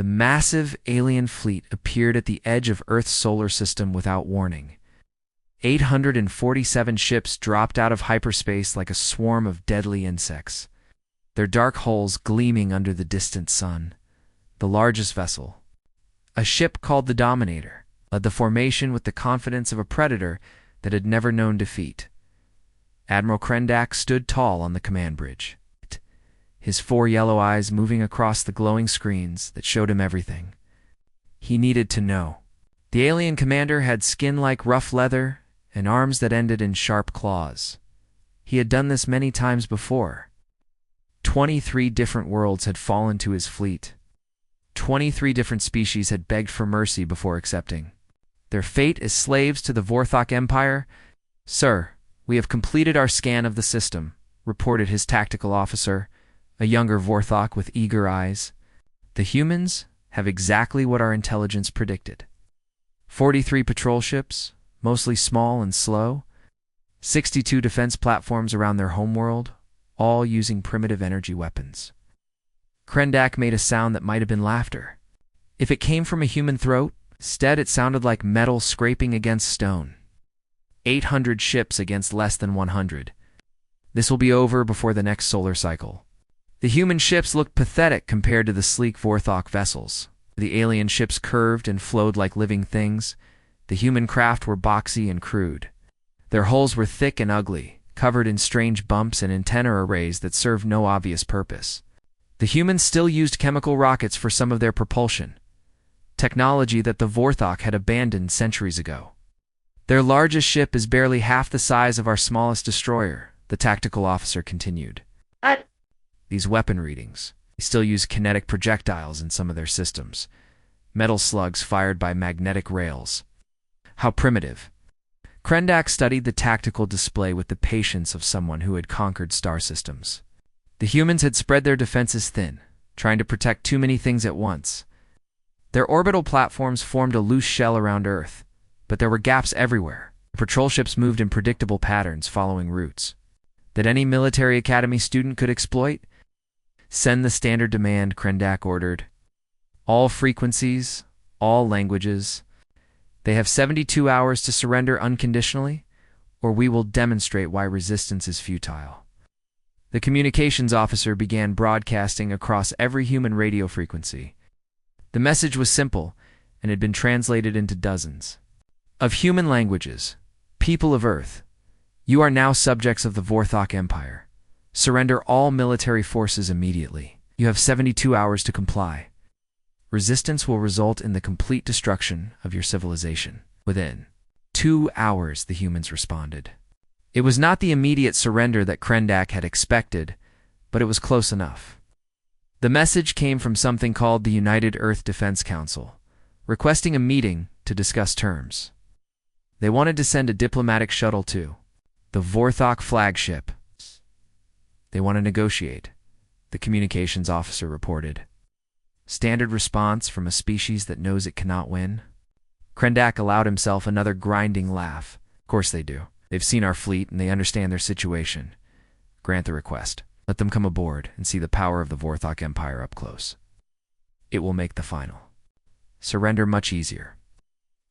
The massive alien fleet appeared at the edge of Earth's solar system without warning. 847 ships dropped out of hyperspace like a swarm of deadly insects, their dark hulls gleaming under the distant sun. The largest vessel, a ship called the Dominator, led the formation with the confidence of a predator that had never known defeat. Admiral Krendak stood tall on the command bridge, his 4 yellow eyes moving across the glowing screens that showed him everything he needed to know. The alien commander had skin like rough leather and arms that ended in sharp claws. He had done this many times before. 23 different worlds had fallen to his fleet. 23 different species had begged for mercy before accepting their fate as slaves to the Vorthok Empire. "Sir, we have completed our scan of the system," reported his tactical officer, a younger Vorthok with eager eyes. "The humans have exactly what our intelligence predicted. 43 patrol ships, mostly small and slow, 62 defense platforms around their homeworld, all using primitive energy weapons." Krendak made a sound that might have been laughter. If it came from a human throat, instead it sounded like metal scraping against stone. 800 ships against less than 100. This will be over before the next solar cycle. The human ships looked pathetic compared to the sleek Vorthok vessels. The alien ships curved and flowed like living things. The human craft were boxy and crude. Their hulls were thick and ugly, covered in strange bumps and antenna arrays that served no obvious purpose. The humans still used chemical rockets for some of their propulsion, technology that the Vorthok had abandoned centuries ago. "Their largest ship is barely half the size of our smallest destroyer," the tactical officer continued. These weapon readings, they still use kinetic projectiles in some of their systems, metal slugs fired by magnetic rails. How primitive. Krendak studied the tactical display with the patience of someone who had conquered star systems. The humans had spread their defenses thin, trying to protect too many things at once. Their orbital platforms formed a loose shell around Earth, but there were gaps everywhere. Patrol ships moved in predictable patterns following routes that any military academy student could exploit. "Send the standard demand," Krendak ordered. "All frequencies, all languages. They have 72 hours to surrender unconditionally, or we will demonstrate why resistance is futile." The communications officer began broadcasting across every human radio frequency. The message was simple and had been translated into dozens of human languages. "People of Earth, you are now subjects of the Vorthok Empire. Surrender all military forces immediately. You have 72 hours to comply. Resistance will result in the complete destruction of your civilization." Within 2 hours, the humans responded. It was not the immediate surrender that Krendak had expected, but it was close enough. The message came from something called the United Earth Defense Council, requesting a meeting to discuss terms. They wanted to send a diplomatic shuttle to the Vorthok flagship. "They want to negotiate," the communications officer reported. "Standard response from a species that knows it cannot win." Krendak allowed himself another grinding laugh. "Of course they do. They've seen our fleet and they understand their situation. Grant the request. Let them come aboard and see the power of the Vorthok Empire up close. It will make the final surrender much easier."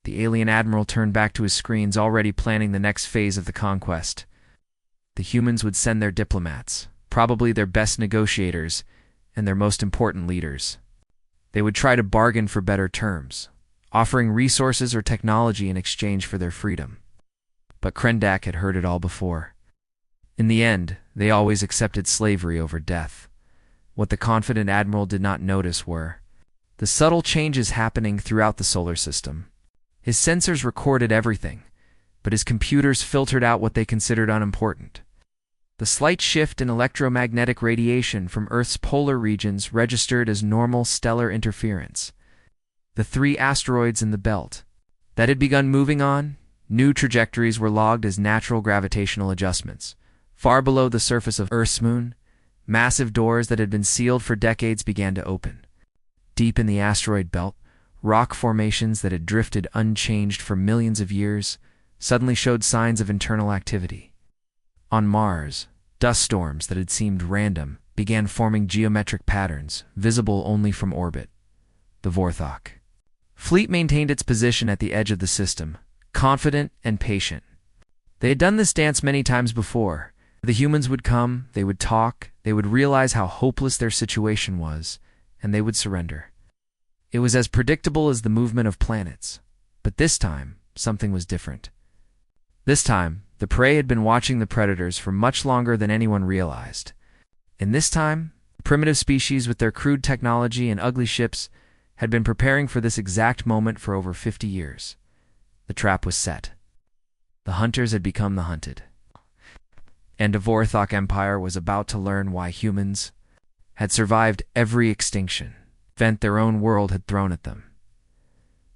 The alien admiral turned back to his screens, already planning the next phase of the conquest. The humans would send their diplomats, probably their best negotiators and their most important leaders. They would try to bargain for better terms, offering resources or technology in exchange for their freedom. But Krendak had heard it all before. In the end, they always accepted slavery over death. What the confident admiral did not notice were the subtle changes happening throughout the solar system. His sensors recorded everything, but his computers filtered out what they considered unimportant. The slight shift in electromagnetic radiation from Earth's polar regions registered as normal stellar interference. The 3 asteroids in the belt that had begun moving on, new trajectories were logged as natural gravitational adjustments. Far below the surface of Earth's moon, massive doors that had been sealed for decades began to open. Deep in the asteroid belt, rock formations that had drifted unchanged for millions of years suddenly showed signs of internal activity. On Mars, dust storms that had seemed random began forming geometric patterns, visible only from orbit. the Vorthok. Fleet maintained its position at the edge of the system, confident and patient. They had done this dance many times before. The humans would come, they would talk, they would realize how hopeless their situation was, and they would surrender. It was as predictable as the movement of planets. But this time, something was different. This time, the prey had been watching the predators for much longer than anyone realized. And this time, primitive species with their crude technology and ugly ships had been preparing for this exact moment for over 50 years. The trap was set. The hunters had become the hunted. And the Vorthok Empire was about to learn why humans had survived every extinction, event their own world had thrown at them.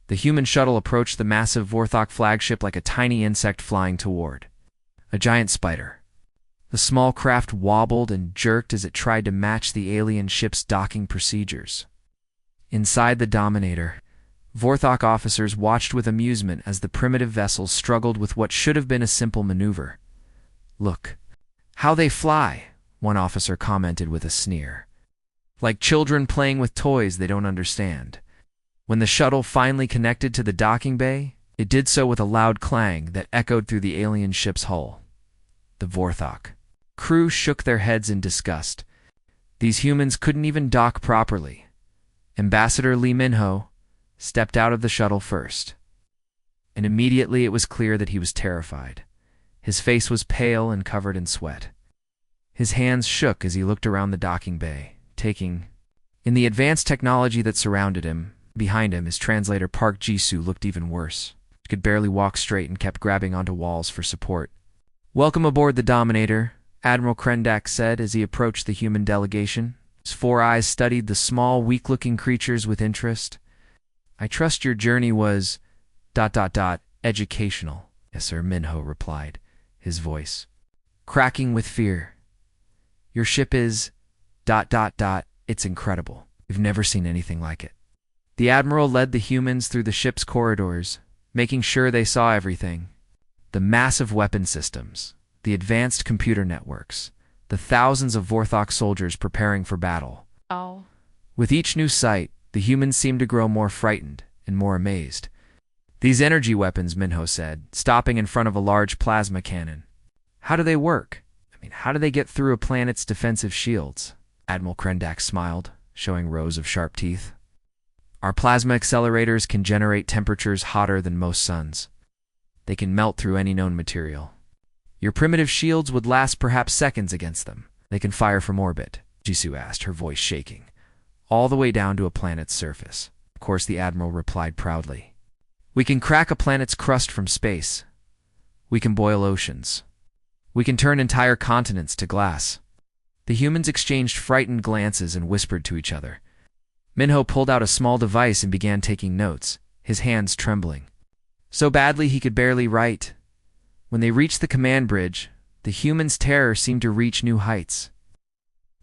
The human shuttle approached the massive Vorthok flagship like a tiny insect flying toward a giant spider. The small craft wobbled and jerked as it tried to match the alien ship's docking procedures. Inside the Dominator, Vorthok officers watched with amusement as the primitive vessel struggled with what should have been a simple maneuver. "Look, how they fly," one officer commented with a sneer. "Like children playing with toys they don't understand." When the shuttle finally connected to the docking bay, it did so with a loud clang that echoed through the alien ship's hull. The Vorthok crew shook their heads in disgust. These humans couldn't even dock properly. Ambassador Lee Minho stepped out of the shuttle first. And immediately it was clear that he was terrified. His face was pale and covered in sweat. His hands shook as he looked around the docking bay, taking in the advanced technology that surrounded him. Behind him, his translator Park Jisoo looked even worse. He could barely walk straight and kept grabbing onto walls for support. "Welcome aboard the Dominator," Admiral Krendak said as he approached the human delegation. His 4 eyes studied the small, weak-looking creatures with interest. "I trust your journey was... educational." "Yes, sir," Minho replied, his voice cracking with fear. "Your ship is... it's incredible. We've never seen anything like it." The Admiral led the humans through the ship's corridors, making sure they saw everything. The massive weapon systems, the advanced computer networks, the thousands of Vorthok soldiers preparing for battle. Oh. With each new sight, the humans seemed to grow more frightened and more amazed. "These energy weapons," Minho said, stopping in front of a large plasma cannon. "How do they work? How do they get through a planet's defensive shields?" Admiral Krendak smiled, showing rows of sharp teeth. "Our plasma accelerators can generate temperatures hotter than most suns. They can melt through any known material. Your primitive shields would last perhaps seconds against them. They can fire from orbit," Jisoo asked, her voice shaking, "all the way down to a planet's surface." Of course, the Admiral replied proudly. "We can crack a planet's crust from space. We can boil oceans. We can turn entire continents to glass." The humans exchanged frightened glances and whispered to each other. Minho pulled out a small device and began taking notes, his hands trembling so badly he could barely write. When they reached the command bridge, the humans' terror seemed to reach new heights.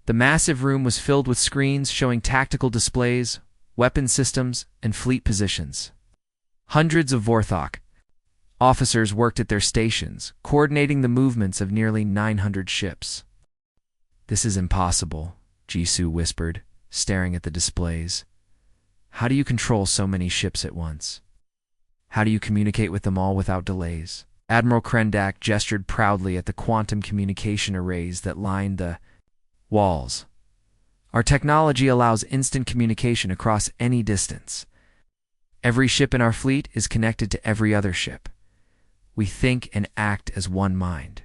The massive room was filled with screens showing tactical displays, weapon systems, and fleet positions. Hundreds of Vorthok officers worked at their stations, coordinating the movements of nearly 900 ships. "This is impossible," Jisoo whispered, staring at the displays. "How do you control so many ships at once? How do you communicate with them all without delays?" Admiral Krendak gestured proudly at the quantum communication arrays that lined the walls. "Our technology allows instant communication across any distance. Every ship in our fleet is connected to every other ship. We think and act as one mind."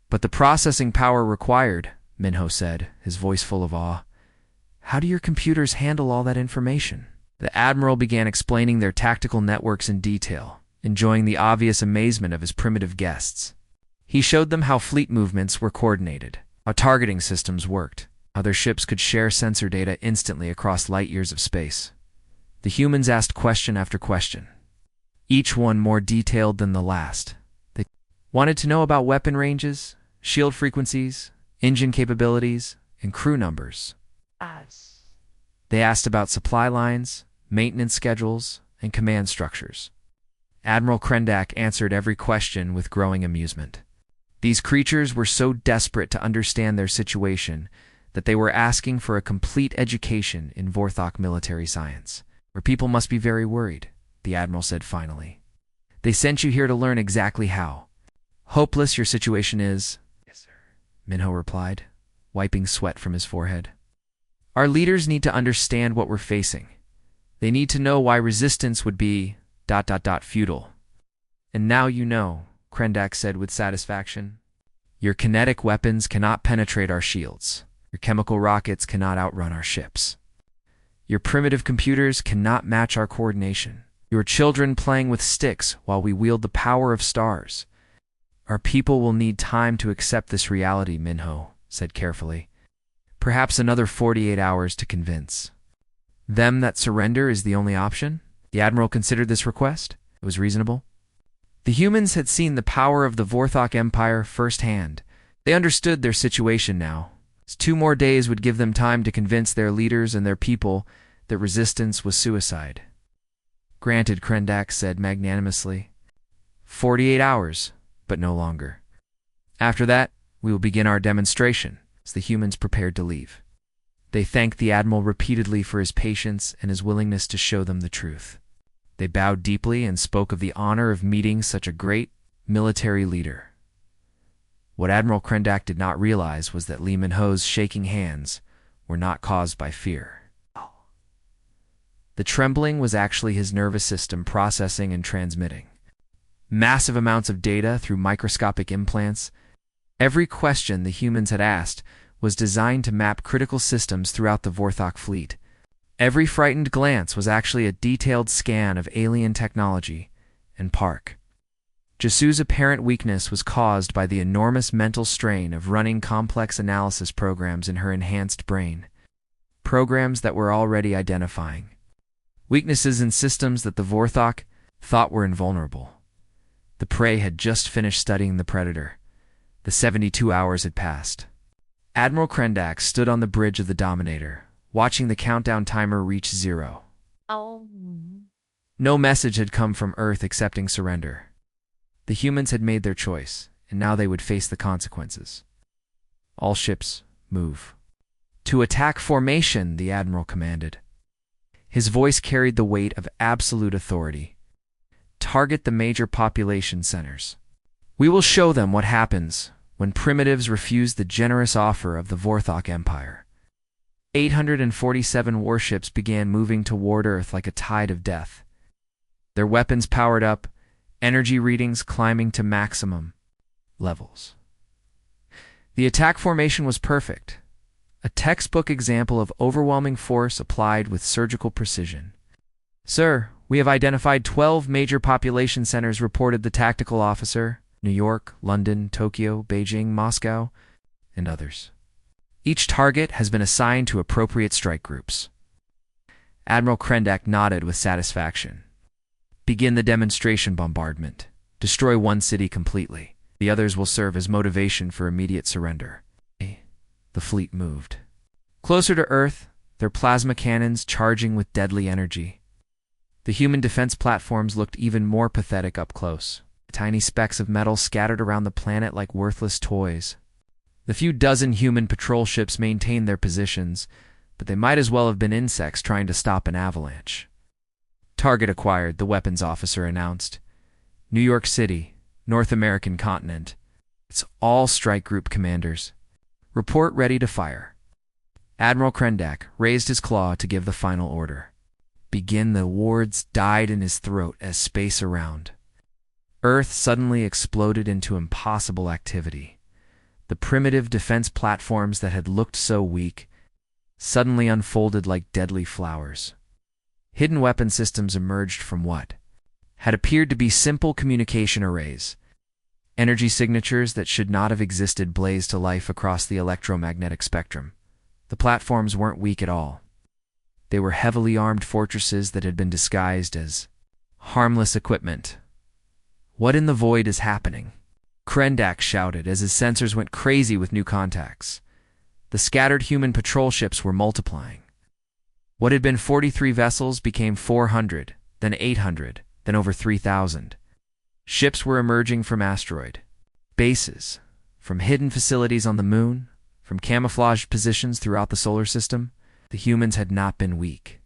"But the processing power required," Minho said, his voice full of awe. "How do your computers handle all that information?" The Admiral began explaining their tactical networks in detail, enjoying the obvious amazement of his primitive guests. He showed them how fleet movements were coordinated, how targeting systems worked, how their ships could share sensor data instantly across light years of space. The humans asked question after question, each one more detailed than the last. They wanted to know about weapon ranges, shield frequencies, engine capabilities, and crew numbers. They asked about supply lines, maintenance schedules, and command structures. Admiral Krendak answered every question with growing amusement. These creatures were so desperate to understand their situation that they were asking for a complete education in Vorthok military science. Our people must be very worried, the Admiral said finally. They sent you here to learn exactly how hopeless your situation is. Yes, sir, Minho replied, wiping sweat from his forehead. Our leaders need to understand what we're facing. They need to know why resistance would be ... futile. And now you know, Krendak said with satisfaction. Your kinetic weapons cannot penetrate our shields. Your chemical rockets cannot outrun our ships. Your primitive computers cannot match our coordination. Your children playing with sticks while we wield the power of stars. Our people will need time to accept this reality, Minho said carefully. Perhaps another 48 hours to convince them that surrender is the only option. The Admiral considered this request. It was reasonable. The humans had seen the power of the Vorthok Empire firsthand. They understood their situation now. 2 more days would give them time to convince their leaders and their people that resistance was suicide. Granted, Krendak said magnanimously. 48 hours, but no longer. After that, we will begin our demonstration, as the humans prepared to leave. They thanked the Admiral repeatedly for his patience and his willingness to show them the truth. They bowed deeply and spoke of the honor of meeting such a great military leader. What Admiral Krendak did not realize was that Lee Minho's shaking hands were not caused by fear. The trembling was actually his nervous system processing and transmitting massive amounts of data through microscopic implants. Every question the humans had asked was designed to map critical systems throughout the Vorthok fleet. Every frightened glance was actually a detailed scan of alien technology and Park. Jasu's apparent weakness was caused by the enormous mental strain of running complex analysis programs in her enhanced brain, programs that were already identifying weaknesses in systems that the Vorthok thought were invulnerable. The prey had just finished studying the predator. The 72 hours had passed. Admiral Krendak stood on the bridge of the Dominator, watching the countdown timer reach 0. No message had come from Earth accepting surrender. The humans had made their choice, and now they would face the consequences. All ships, move. To attack formation, the Admiral commanded. His voice carried the weight of absolute authority. Target the major population centers. We will show them what happens when primitives refuse the generous offer of the Vorthok Empire. 847 warships began moving toward Earth like a tide of death. Their weapons powered up, energy readings climbing to maximum levels. The attack formation was perfect, a textbook example of overwhelming force applied with surgical precision. Sir, we have identified 12 major population centers, reported the tactical officer. New York, London, Tokyo, Beijing, Moscow, and others. Each target has been assigned to appropriate strike groups. Admiral Krendak nodded with satisfaction. Begin the demonstration bombardment. Destroy one city completely. The others will serve as motivation for immediate surrender. The fleet moved closer to Earth, their plasma cannons charging with deadly energy. The human defense platforms looked even more pathetic up close. Tiny specks of metal scattered around the planet like worthless toys. The few dozen human patrol ships maintained their positions, but they might as well have been insects trying to stop an avalanche. Target acquired, the weapons officer announced. New York City, North American continent. It's all strike group commanders. Report ready to fire. Admiral Krendak raised his claw to give the final order. Begin. The words died in his throat as space around Earth suddenly exploded into impossible activity. The primitive defense platforms that had looked so weak suddenly unfolded like deadly flowers. Hidden weapon systems emerged from what had appeared to be simple communication arrays. Energy signatures that should not have existed blazed to life across the electromagnetic spectrum. The platforms weren't weak at all. They were heavily armed fortresses that had been disguised as harmless equipment. What in the void is happening? Krendak shouted as his sensors went crazy with new contacts. The scattered human patrol ships were multiplying. What had been 43 vessels became 400, then 800, then over 3,000. Ships were emerging from asteroid bases, from hidden facilities on the moon, from camouflaged positions throughout the solar system. The humans had not been weak.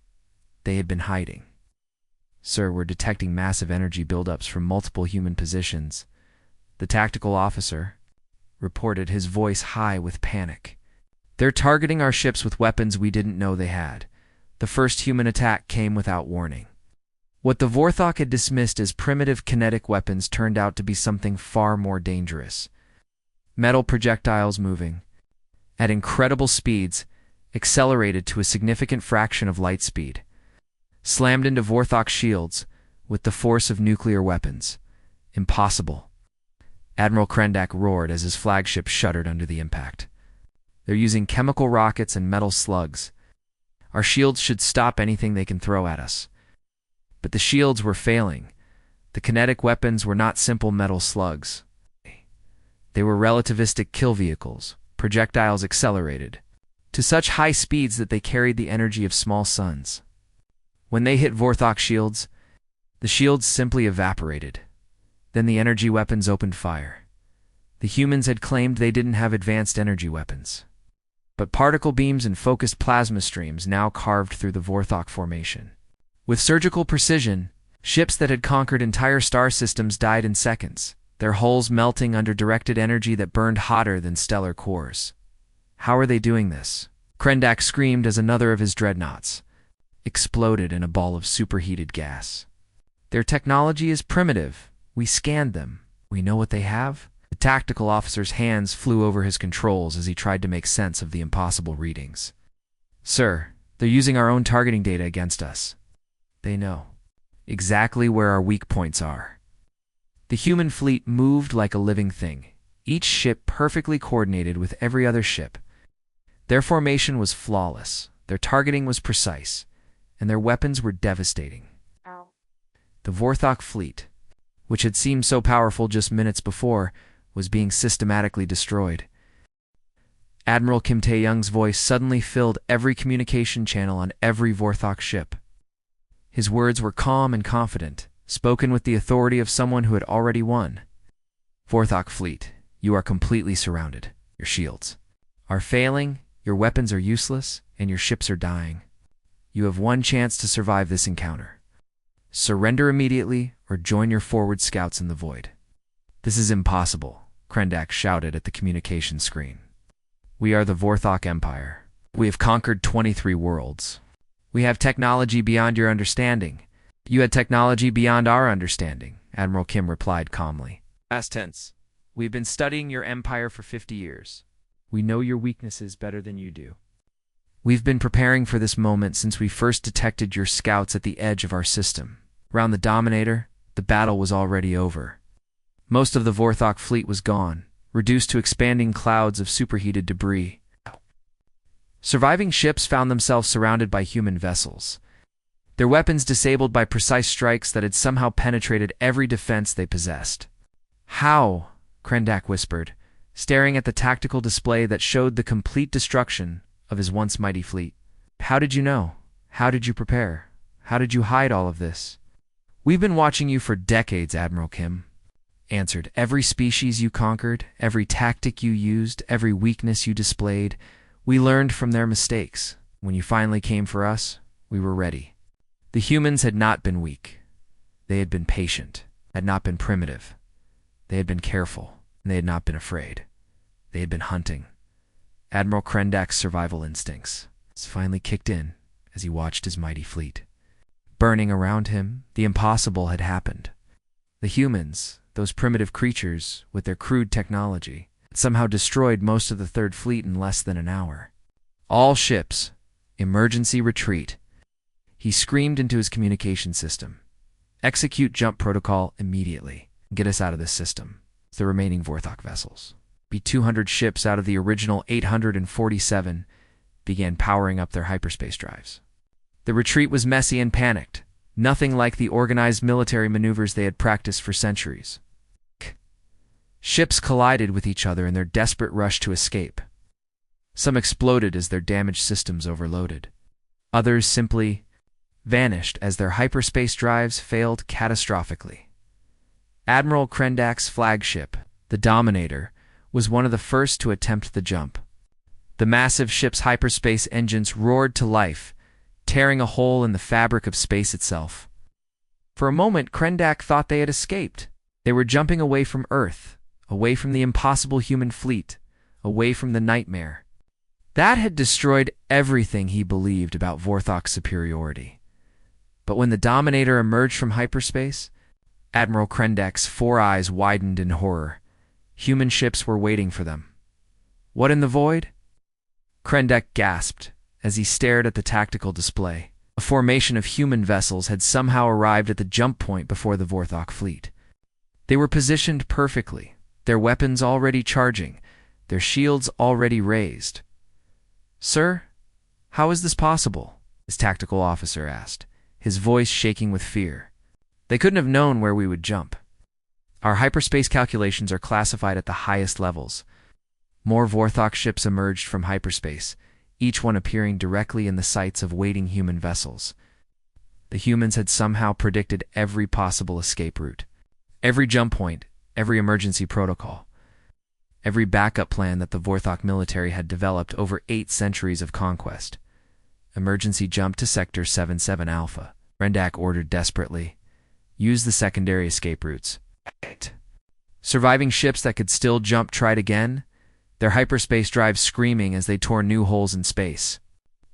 they had been hiding. "Sir, we're detecting massive energy buildups from multiple human positions," the tactical officer reported, his voice high with panic. "They're targeting our ships with weapons we didn't know they had. The first human attack came without warning." What the Vorthok had dismissed as primitive kinetic weapons turned out to be something far more dangerous. Metal projectiles moving at incredible speeds, accelerated to a significant fraction of light speed, slammed into Vorthok shields with the force of nuclear weapons. Impossible. Admiral Krendak roared as his flagship shuddered under the impact. "They're using chemical rockets and metal slugs. Our shields should stop anything they can throw at us." But the shields were failing. The kinetic weapons were not simple metal slugs. They were relativistic kill vehicles, projectiles accelerated to such high speeds that they carried the energy of small suns. When they hit Vorthok shields, the shields simply evaporated. Then the energy weapons opened fire. The humans had claimed they didn't have advanced energy weapons, but particle beams and focused plasma streams now carved through the Vorthok formation. With surgical precision, ships that had conquered entire star systems died in seconds, their hulls melting under directed energy that burned hotter than stellar cores. How are they doing this? Krendak screamed as another of his dreadnoughts exploded in a ball of superheated gas. "Their technology is primitive. We scanned them. We know what they have." The tactical officer's hands flew over his controls as he tried to make sense of the impossible readings. "Sir, they're using our own targeting data against us. They know exactly where our weak points are." The human fleet moved like a living thing, each ship perfectly coordinated with every other ship. Their formation was flawless, their targeting was precise, and their weapons were devastating. The Vorthok fleet, which had seemed so powerful just minutes before, was being systematically destroyed. Admiral Kim Tae-young's voice suddenly filled every communication channel on every Vorthok ship. His words were calm and confident, spoken with the authority of someone who had already won. "Vorthok fleet, you are completely surrounded. Your shields are failing, your weapons are useless, and your ships are dying. You have one chance to survive this encounter. Surrender immediately or join your forward scouts in the void." "This is impossible," Krendak shouted at the communication screen. "We are the Vorthok Empire. We have conquered 23 worlds. We have technology beyond your understanding. You had technology beyond our understanding," Admiral Kim replied calmly. "Past tense. We've been studying your empire for 50 years. We know your weaknesses better than you do. We've been preparing for this moment since we first detected your scouts at the edge of our system. Around the Dominator, the battle was already over. Most of the Vorthok fleet was gone, reduced to expanding clouds of superheated debris. Surviving ships found themselves surrounded by human vessels, their weapons disabled by precise strikes that had somehow penetrated every defense they possessed." "How?" Krendak whispered, staring at the tactical display that showed the complete destruction of his once mighty fleet. "How did you know? How did you prepare? How did you hide all of this?" "We've been watching you for decades," Admiral Kim answered. "Every species you conquered, every tactic you used, every weakness you displayed, we learned from their mistakes. When you finally came for us, we were ready." The humans had not been weak. They had been patient, had not been primitive. They had been careful, and they had not been afraid. They had been hunting. Admiral Krendak's survival instincts finally kicked in as he watched his mighty fleet. Burning around him, the impossible had happened. The humans, those primitive creatures with their crude technology, had somehow destroyed most of the Third Fleet in less than an hour. "All ships, emergency retreat." He screamed into his communication system. "Execute jump protocol immediately. Get us out of this system." The remaining Vorthok vessels, 200 ships out of the original 847, began powering up their hyperspace drives. The retreat was messy and panicked, nothing like the organized military maneuvers they had practiced for centuries. Ships collided with each other in their desperate rush to escape. Some exploded as their damaged systems overloaded. Others simply vanished as their hyperspace drives failed catastrophically. Admiral Krendak's flagship, the Dominator, was one of the first to attempt the jump. The massive ship's hyperspace engines roared to life, tearing a hole in the fabric of space itself. For a moment, Krendak thought they had escaped. They were jumping away from Earth, away from the impossible human fleet, away from the nightmare. That had destroyed everything he believed about Vorthok's superiority. But when the Dominator emerged from hyperspace, Admiral Krendak's 4 eyes widened in horror. Human ships were waiting for them. What in the void? Krendak gasped as he stared at the tactical display. A formation of human vessels had somehow arrived at the jump point before the Vorthok fleet. They were positioned perfectly, their weapons already charging, their shields already raised. "Sir, how is this possible?" his tactical officer asked, his voice shaking with fear. "They couldn't have known where we would jump. Our hyperspace calculations are classified at the highest levels." More Vorthok ships emerged from hyperspace, each one appearing directly in the sights of waiting human vessels. The humans had somehow predicted every possible escape route, every jump point, every emergency protocol, every backup plan that the Vorthok military had developed over 8 centuries of conquest. "Emergency jump to Sector 77 Alpha," Krendak ordered desperately. "Use the secondary escape routes." Surviving ships that could still jump tried again, their hyperspace drives screaming as they tore new holes in space.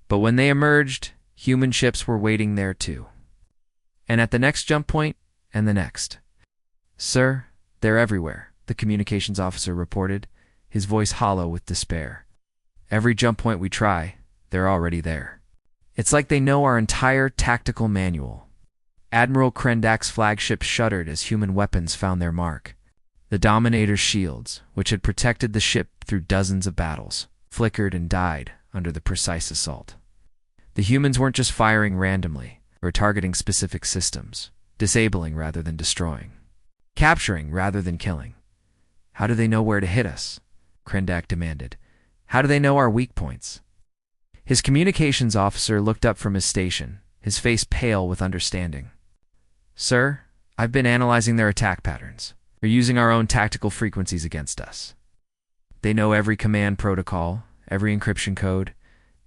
But when they emerged, human ships were waiting there too. And at the next jump point, and the next. "Sir, they're everywhere," the communications officer reported, his voice hollow with despair. "Every jump point we try, they're already there. It's like they know our entire tactical manual." Admiral Krendak's flagship shuddered as human weapons found their mark. The Dominator's shields, which had protected the ship through dozens of battles, flickered and died under the precise assault. The humans weren't just firing randomly, they were targeting specific systems, disabling rather than destroying, capturing rather than killing. "How do they know where to hit us?" Krendak demanded. "How do they know our weak points?" His communications officer looked up from his station, his face pale with understanding. "Sir, I've been analyzing their attack patterns. They're using our own tactical frequencies against us. They know every command protocol, every encryption code,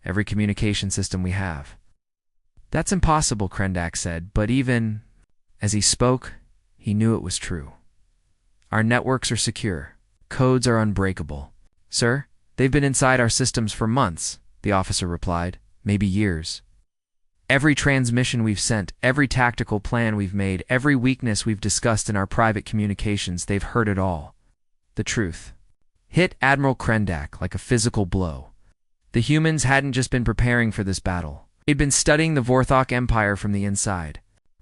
every communication system we have." "That's impossible," Krendak said, but even as he spoke, he knew it was true. "Our networks are secure. Codes are unbreakable." "Sir, they've been inside our systems for months," the officer replied, "maybe years. Every transmission we've sent, every tactical plan we've made, every weakness we've discussed in our private communications, they've heard it all." The truth hit Admiral Krendak like a physical blow. The humans hadn't just been preparing for this battle. They'd been studying the Vorthok Empire from the inside.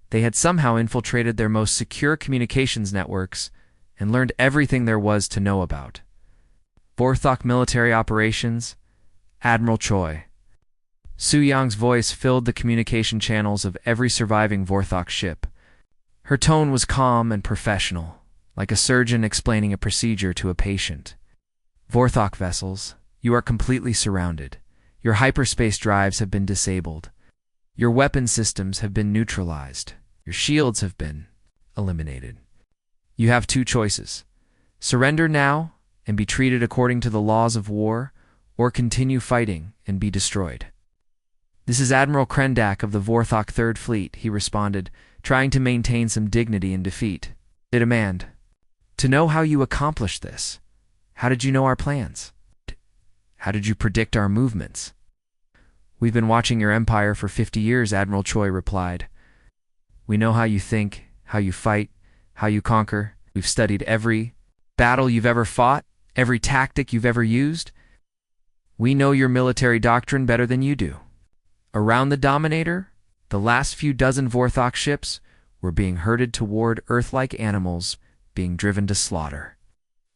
They had somehow infiltrated their most secure communications networks and learned everything there was to know about Vorthok military operations. Admiral Choi. Su Yang's voice filled the communication channels of every surviving Vorthok ship. Her tone was calm and professional, like a surgeon explaining a procedure to a patient. "Vorthok vessels, you are completely surrounded. Your hyperspace drives have been disabled. Your weapon systems have been neutralized. Your shields have been eliminated. You have 2 choices. Surrender now and be treated according to the laws of war, or continue fighting and be destroyed." "This is Admiral Krendak of the Vorthok Third Fleet," he responded, trying to maintain some dignity in defeat. "They demand to know how you accomplished this. How did you know our plans? How did you predict our movements?" "We've been watching your empire for 50 years, Admiral Choi replied. "We know how you think, how you fight, how you conquer. We've studied every battle you've ever fought, every tactic you've ever used. We know your military doctrine better than you do." Around the Dominator, the last few dozen Vorthok ships were being herded toward Earth-like animals, being driven to slaughter.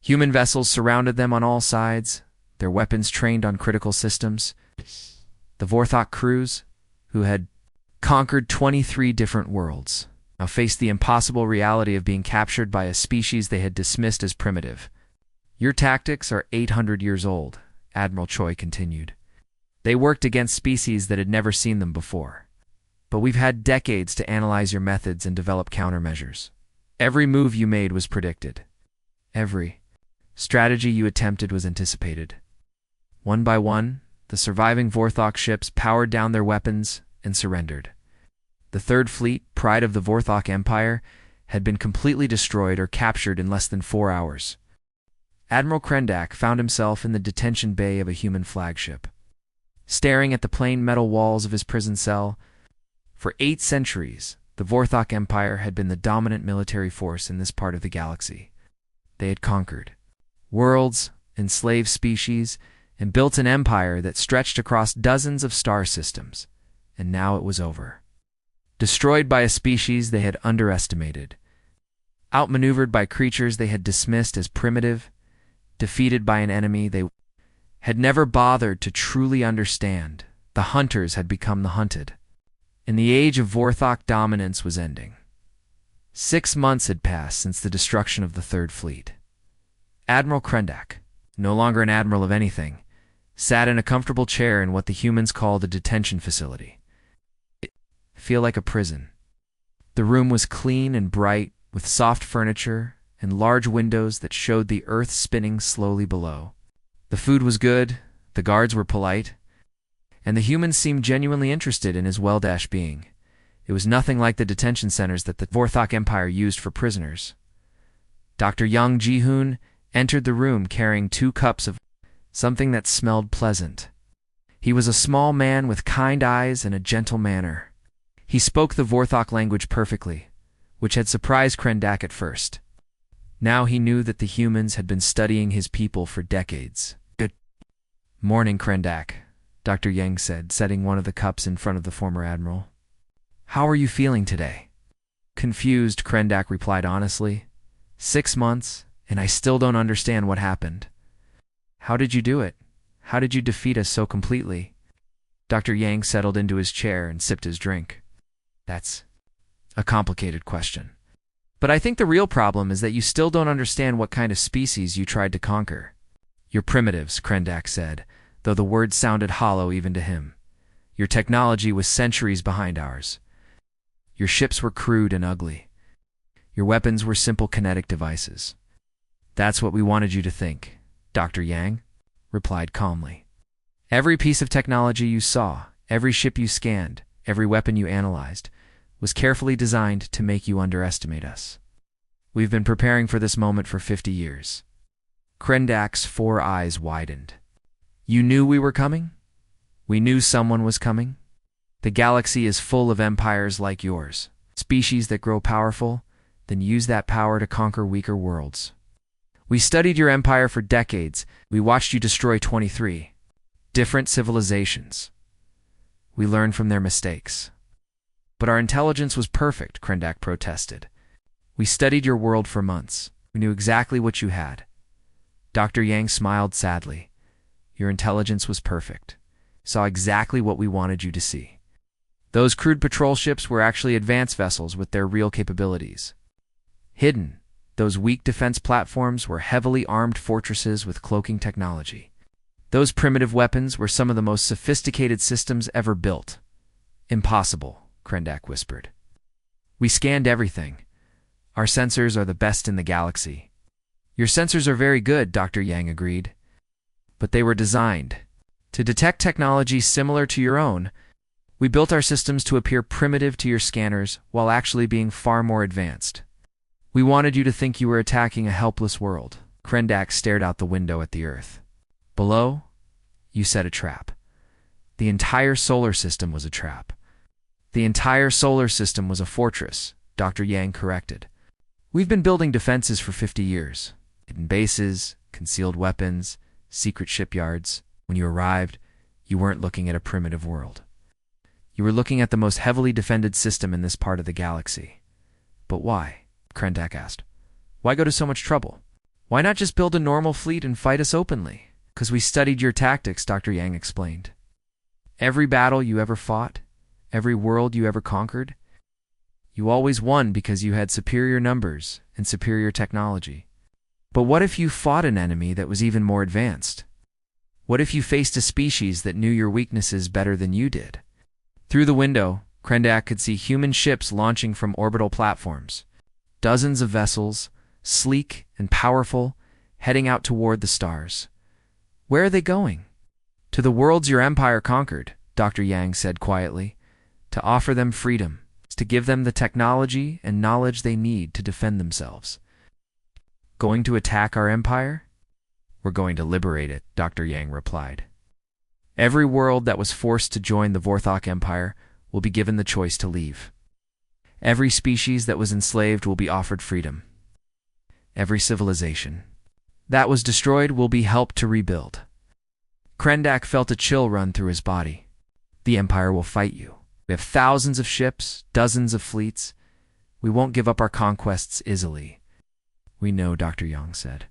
Human vessels surrounded them on all sides, their weapons trained on critical systems. The Vorthok crews, who had conquered 23 different worlds, now faced the impossible reality of being captured by a species they had dismissed as primitive. "Your tactics are 800 years old," Admiral Choi continued. "They worked against species that had never seen them before. But we've had decades to analyze your methods and develop countermeasures. Every move you made was predicted. Every strategy you attempted was anticipated." One by one, the surviving Vorthok ships powered down their weapons and surrendered. The Third Fleet, pride of the Vorthok Empire, had been completely destroyed or captured in less than 4 hours. Admiral Krendak found himself in the detention bay of a human flagship. Staring at the plain metal walls of his prison cell, for 8 centuries, the Vorthok Empire had been the dominant military force in this part of the galaxy. They had conquered worlds, enslaved species, and built an empire that stretched across dozens of star systems. And now it was over. Destroyed by a species they had underestimated, outmaneuvered by creatures they had dismissed as primitive, defeated by an enemy they had never bothered to truly understand, the hunters had become the hunted. And the age of Vorthok dominance was ending. 6 months had passed since the destruction of the Third Fleet. Admiral Krendak, no longer an admiral of anything, sat in a comfortable chair in what the humans called a detention facility. It felt like a prison. The room was clean and bright, with soft furniture and large windows that showed the earth spinning slowly below. The food was good, the guards were polite, and the humans seemed genuinely interested in his well-being. It was nothing like the detention centers that the Vorthok Empire used for prisoners. Dr. Yang Ji-hoon entered the room carrying 2 cups of something that smelled pleasant. He was a small man with kind eyes and a gentle manner. He spoke the Vorthok language perfectly, which had surprised Krendak at first. Now he knew that the humans had been studying his people for decades. "Good morning, Krendak," Dr. Yang said, setting one of the cups in front of the former admiral. "How are you feeling today?" Confused, Krendak replied honestly. 6 months, and I still don't understand what happened. How did you do it? How did you defeat us so completely? Dr. Yang settled into his chair and sipped his drink. That's a complicated question. But I think the real problem is that you still don't understand what kind of species you tried to conquer. You're primitives, Krendak said, though the words sounded hollow even to him. Your technology was centuries behind ours. Your ships were crude and ugly. Your weapons were simple kinetic devices. That's what we wanted you to think, Dr. Yang replied calmly. Every piece of technology you saw, every ship you scanned, every weapon you analyzed, was carefully designed to make you underestimate us. We've been preparing for this moment for 50 years. Krendak's 4 eyes widened. You knew we were coming? We knew someone was coming? The galaxy is full of empires like yours, species that grow powerful, then use that power to conquer weaker worlds. We studied your empire for decades. We watched you destroy 23 different civilizations. We learned from their mistakes. But our intelligence was perfect, Krendak protested. We studied your world for months. We knew exactly what you had. Dr. Yang smiled sadly. Your intelligence was perfect. Saw exactly what we wanted you to see. Those crude patrol ships were actually advanced vessels with their real capabilities. Hidden, those weak defense platforms were heavily armed fortresses with cloaking technology. Those primitive weapons were some of the most sophisticated systems ever built. Impossible, Krendak whispered. We scanned everything. Our sensors are the best in the galaxy. Your sensors are very good, Dr. Yang agreed. But they were designed to detect technology similar to your own. We built our systems to appear primitive to your scanners while actually being far more advanced. We wanted you to think you were attacking a helpless world. Krendak stared out the window at the Earth. Below, you set a trap. The entire solar system was a trap. The entire solar system was a fortress, Dr. Yang corrected. We've been building defenses for 50 years. Hidden bases, concealed weapons, secret shipyards. When you arrived, you weren't looking at a primitive world. You were looking at the most heavily defended system in this part of the galaxy. But why? Krendak asked. Why go to so much trouble? Why not just build a normal fleet and fight us openly? Because we studied your tactics, Dr. Yang explained. Every battle you ever fought, every world you ever conquered, you always won because you had superior numbers and superior technology. But what if you fought an enemy that was even more advanced? What if you faced a species that knew your weaknesses better than you did? Through the window, Krendak could see human ships launching from orbital platforms. Dozens of vessels, sleek and powerful, heading out toward the stars. Where are they going? To the worlds your empire conquered, Dr. Yang said quietly. to offer them freedom, to give them the technology and knowledge they need to defend themselves. Going to attack our empire? We're going to liberate it, Dr. Yang replied. Every world that was forced to join the Vorthok Empire will be given the choice to leave. Every species that was enslaved will be offered freedom. Every civilization that was destroyed will be helped to rebuild. Krendak felt a chill run through his body. The Empire will fight you. We have thousands of ships, dozens of fleets. We won't give up our conquests easily. We know, Dr. Yang said.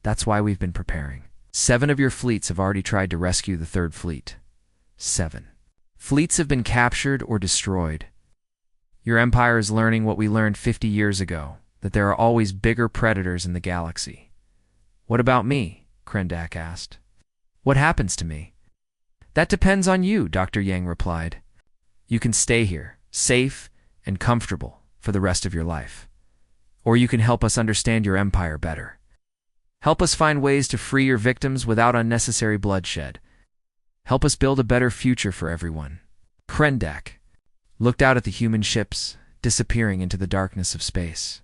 That's why we've been preparing. 7 of your fleets have already tried to rescue the 3rd fleet. 7 fleets have been captured or destroyed. Your empire is learning what we learned 50 years ago, that there are always bigger predators in the galaxy. What about me? Krendak asked. What happens to me? That depends on you, Dr. Yang replied. You can stay here, safe and comfortable, for the rest of your life. Or you can help us understand your empire better. Help us find ways to free your victims without unnecessary bloodshed. Help us build a better future for everyone. Krendak looked out at the human ships, disappearing into the darkness of space.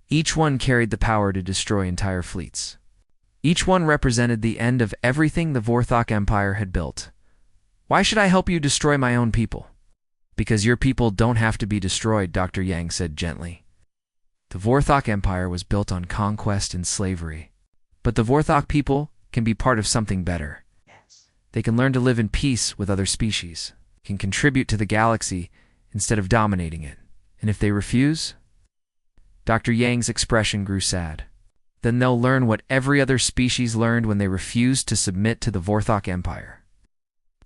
Each one carried the power to destroy entire fleets. Each one represented the end of everything the Vorthok Empire had built. Why should I help you destroy my own people? Because your people don't have to be destroyed, Dr. Yang said gently. The Vorthok Empire was built on conquest and slavery. But the Vorthok people can be part of something better. They can learn to live in peace with other species, can contribute to the galaxy instead of dominating it. And if they refuse? Dr. Yang's expression grew sad. Then they'll learn what every other species learned when they refused to submit to the Vorthok Empire.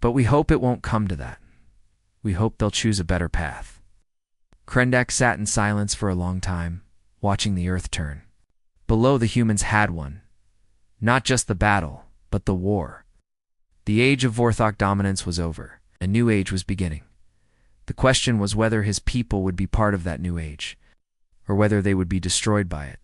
But we hope it won't come to that. We hope they'll choose a better path. Krendak sat in silence for a long time, watching the Earth turn. Below, the humans had won. Not just the battle, but the war. The age of Vorthok dominance was over. A new age was beginning. The question was whether his people would be part of that new age, or whether they would be destroyed by it.